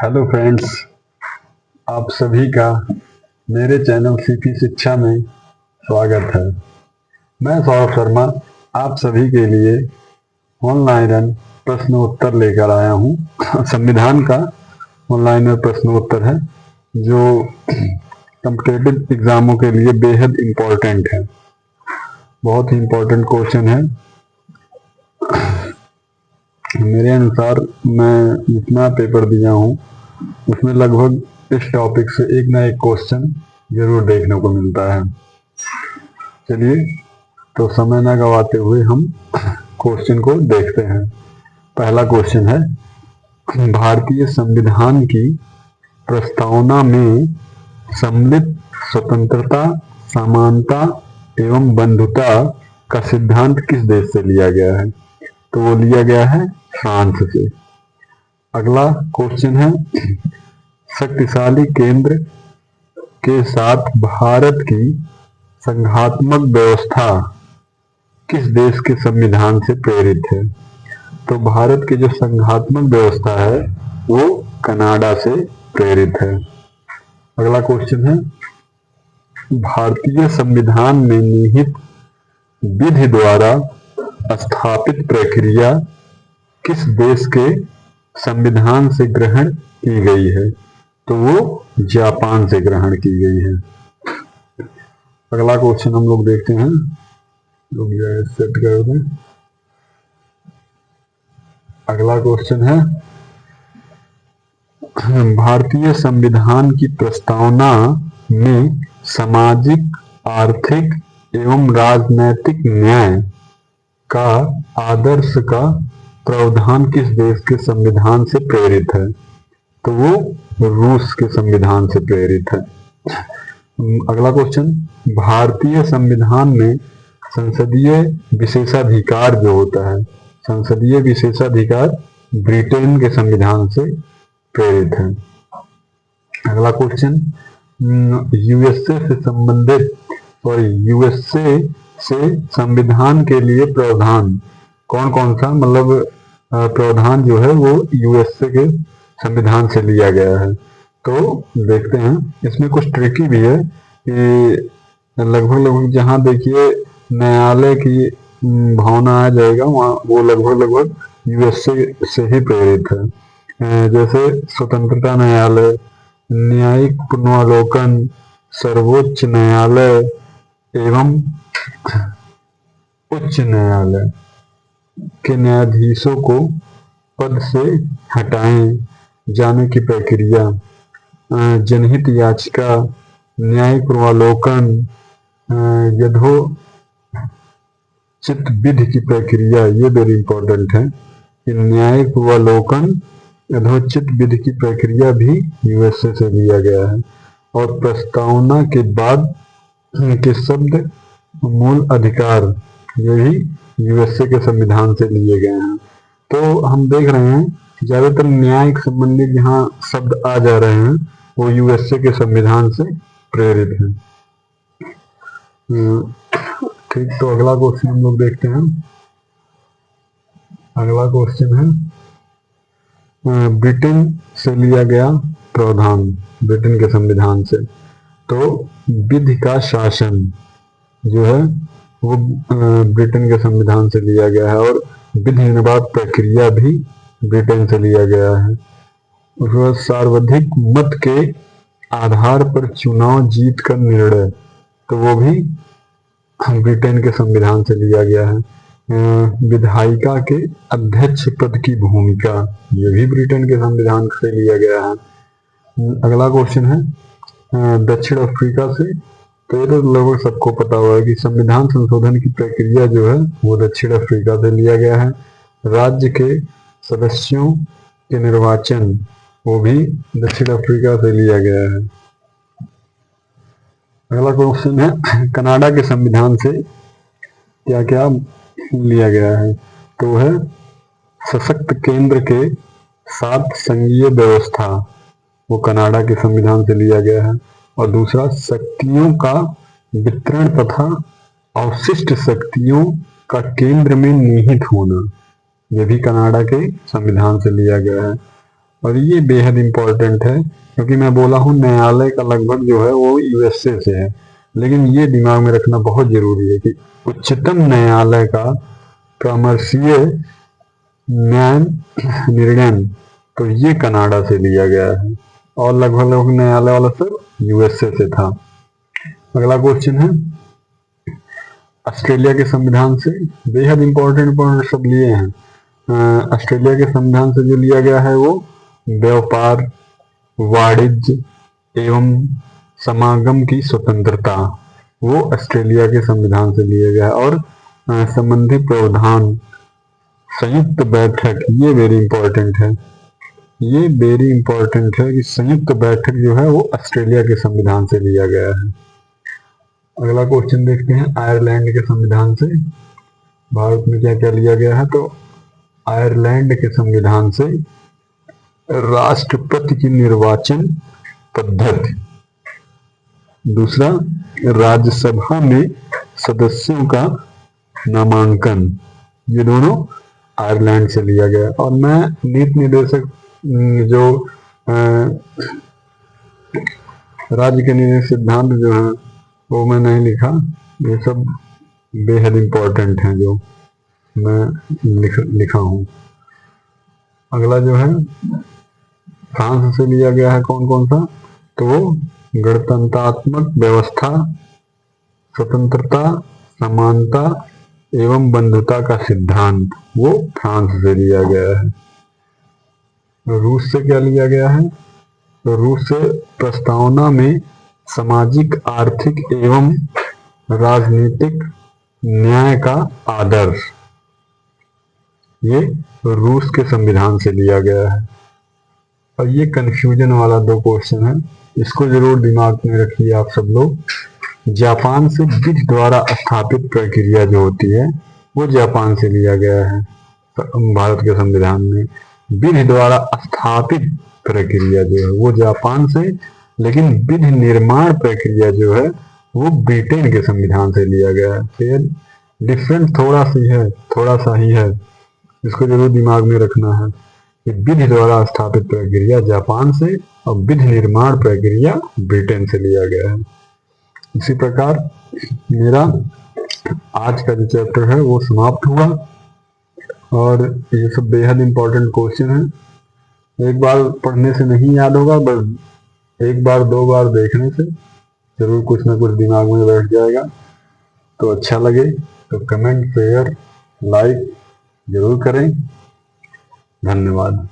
Hello friends, आप सभी का मेरे चैनल सीपी शिक्षा में स्वागत है। मैं सौरभ शर्मा आप सभी के लिए ऑनलाइन प्रश्न उत्तर लेकर आया हूँ। संविधान का ऑनलाइन में प्रश्न उत्तर है जो कॉम्पिटिटिव एग्जामों के लिए बेहद इम्पोर्टेंट है। बहुत ही इम्पोर्टेंट क्वेश्चन है। मेरे अनुसार मैं जितना पेपर दिया हूँ उसमें लगभग इस टॉपिक से एक ना एक क्वेश्चन जरूर देखने को मिलता है। चलिए तो समय ना गवाते हुए हम क्वेश्चन को देखते हैं। पहला क्वेश्चन है, भारतीय संविधान की प्रस्तावना में सम्मिलित स्वतंत्रता, समानता एवं बंधुता का सिद्धांत किस देश से लिया गया है? तो वो लिया गया है फ्रांस से। अगला क्वेश्चन है, शक्तिशाली केंद्र के साथ भारत की संघात्मक व्यवस्था किस देश के संविधान से प्रेरित है? तो भारत की जो संघात्मक व्यवस्था है वो कनाडा से प्रेरित है। अगला क्वेश्चन है, भारतीय संविधान में निहित विधि द्वारा स्थापित प्रक्रिया किस देश के संविधान से ग्रहण की गई है? तो वो जापान से ग्रहण की गई है। अगला क्वेश्चन हम लोग देखते हैं, लोग सेट कर दें। अगला क्वेश्चन है, भारतीय संविधान की प्रस्तावना में सामाजिक, आर्थिक एवं राजनैतिक न्याय का आदर्श का प्रावधान किस देश के संविधान से प्रेरित है? तो वो रूस के संविधान से प्रेरित है। अगला क्वेश्चन, भारतीय संविधान में संसदीय विशेषाधिकार जो होता है, संसदीय विशेषाधिकार ब्रिटेन के संविधान से प्रेरित है। अगला क्वेश्चन, यूएसए से संबंधित और यूएसए से संविधान के लिए प्रावधान कौन कौन सा, मतलब प्रावधान जो है वो यूएसए के संविधान से लिया गया है? तो देखते हैं, इसमें कुछ ट्रिकी भी है कि लगभग जहां देखिए न्यायालय की भावना आ जाएगा वहाँ वो लगभग यूएसए से ही प्रेरित है। जैसे स्वतंत्रता न्यायालय, न्यायिक पुनरावलोकन, सर्वोच्च न्यायालय एवं उच्च न्यायालय के न्यायाधीशों को पद से हटाए जाने की प्रक्रिया, जनहित याचिका, न्यायिक पुनरावलोकन, यथोचित विधि की प्रक्रिया, ये वेरी इंपॉर्टेंट है कि न्यायिक पुनरावलोकन, यथोचित विधि की प्रक्रिया भी यूएसए से लिया गया है। और प्रस्तावना के बाद के शब्द मूल अधिकार, ये भी यूएसए के संविधान से लिए गए हैं। तो हम देख रहे हैं ज्यादातर न्याय संबंधित जहाँ शब्द आ जा रहे हैं वो यूएसए के संविधान से प्रेरित हैं। ठीक, तो अगला क्वेश्चन हम लोग देखते हैं। अगला क्वेश्चन है, ब्रिटेन से लिया गया प्रावधान, ब्रिटेन के संविधान से। तो विधि का शासन जो है वो ब्रिटेन के संविधान से लिया गया है और विधि निर्वाह प्रक्रिया भी ब्रिटेन से लिया गया है। उसके बाद सर्वाधिक मत के आधार पर चुनाव जीत का निर्णय, तो वो भी ब्रिटेन के संविधान से लिया गया है। विधायिका के अध्यक्ष पद की भूमिका, ये भी ब्रिटेन के संविधान से लिया गया है। अगला क्वेश्चन है, दक्षिण अफ्रीका से। तो ये तो लगभग सबको पता हुआ है कि संविधान संशोधन की प्रक्रिया जो है वो दक्षिण अफ्रीका से लिया गया है। राज्य के सदस्यों के निर्वाचन, वो भी दक्षिण अफ्रीका से लिया गया है। अगला क्वेश्चन है, कनाडा के संविधान से क्या क्या लिया गया है? तो है सशक्त केंद्र के साथ संघीय व्यवस्था, वो कनाडा के संविधान से लिया गया है। और दूसरा, शक्तियों का वितरण तथा अवशिष्ट शक्तियों का केंद्र में निहित होना, यह भी कनाडा के संविधान से लिया गया है। और ये बेहद इंपॉर्टेंट है क्योंकि मैं बोला हूँ न्यायालय का लगभग जो है वो यूएसए से है, लेकिन ये दिमाग में रखना बहुत जरूरी है कि उच्चतम न्यायालय का कॉमर्शिय न्याय निर्णय तो ये कनाडा से लिया गया है और लगभग न्यायालय वाला सब यूएसए से था। अगला क्वेश्चन है ऑस्ट्रेलिया के संविधान से, बेहद इंपॉर्टेंट सब लिए हैं। ऑस्ट्रेलिया के संविधान से जो लिया गया है वो व्यापार, वाणिज्य एवं समागम की स्वतंत्रता, वो ऑस्ट्रेलिया के संविधान से लिया गया है। और संबंधी प्रावधान, संयुक्त बैठक, ये वेरी इंपॉर्टेंट है, ये वेरी इंपॉर्टेंट है कि संयुक्त बैठक जो है वो ऑस्ट्रेलिया के संविधान से लिया गया है। अगला क्वेश्चन देखते हैं आयरलैंड के संविधान से भारत में क्या क्या लिया गया है। तो आयरलैंड के संविधान से राष्ट्रपति की निर्वाचन पद्धति, दूसरा राज्यसभा में सदस्यों का नामांकन, ये दोनों आयरलैंड से लिया गया। और मैं नीति निर्देशक जो राज्य के निर्देशक सिद्धांत जो है वो मैं नहीं लिखा, ये सब बेहद इंपॉर्टेंट हैं जो मैं लिखा हूँ। अगला जो है फ्रांस से लिया गया है कौन कौन सा, तो वो गणतंत्रात्मक व्यवस्था, स्वतंत्रता, समानता एवं बंधुता का सिद्धांत, वो फ्रांस से लिया गया है। रूस से क्या लिया गया है, तो रूस से प्रस्तावना में सामाजिक, आर्थिक एवं राजनीतिक न्याय का आदर्श, ये रूस के संविधान से लिया गया है। और ये कंफ्यूजन वाला 2 क्वेश्चन है, इसको जरूर दिमाग में रखिए आप सब लोग। जापान से विधि द्वारा स्थापित प्रक्रिया जो होती है वो जापान से लिया गया है भारत के संविधान में। विधि द्वारा स्थापित प्रक्रिया जो है वो जापान से, लेकिन विधि निर्माण प्रक्रिया जो है वो ब्रिटेन के संविधान से लिया गया है। फिर डिफरेंट थोड़ा सा ही है, इसको जरूर दिमाग में रखना है कि विधि द्वारा स्थापित प्रक्रिया जापान से और विधि निर्माण प्रक्रिया ब्रिटेन से लिया गया है। इसी प्रकार मेरा आज का जो चैप्टर है वो समाप्त हुआ। और ये सब बेहद इंपॉर्टेंट क्वेश्चन है, एक बार पढ़ने से नहीं याद होगा, बस 1 बार 2 बार देखने से जरूर कुछ ना कुछ दिमाग में बैठ जाएगा। तो अच्छा लगे तो कमेंट, शेयर, लाइक जरूर करें। धन्यवाद।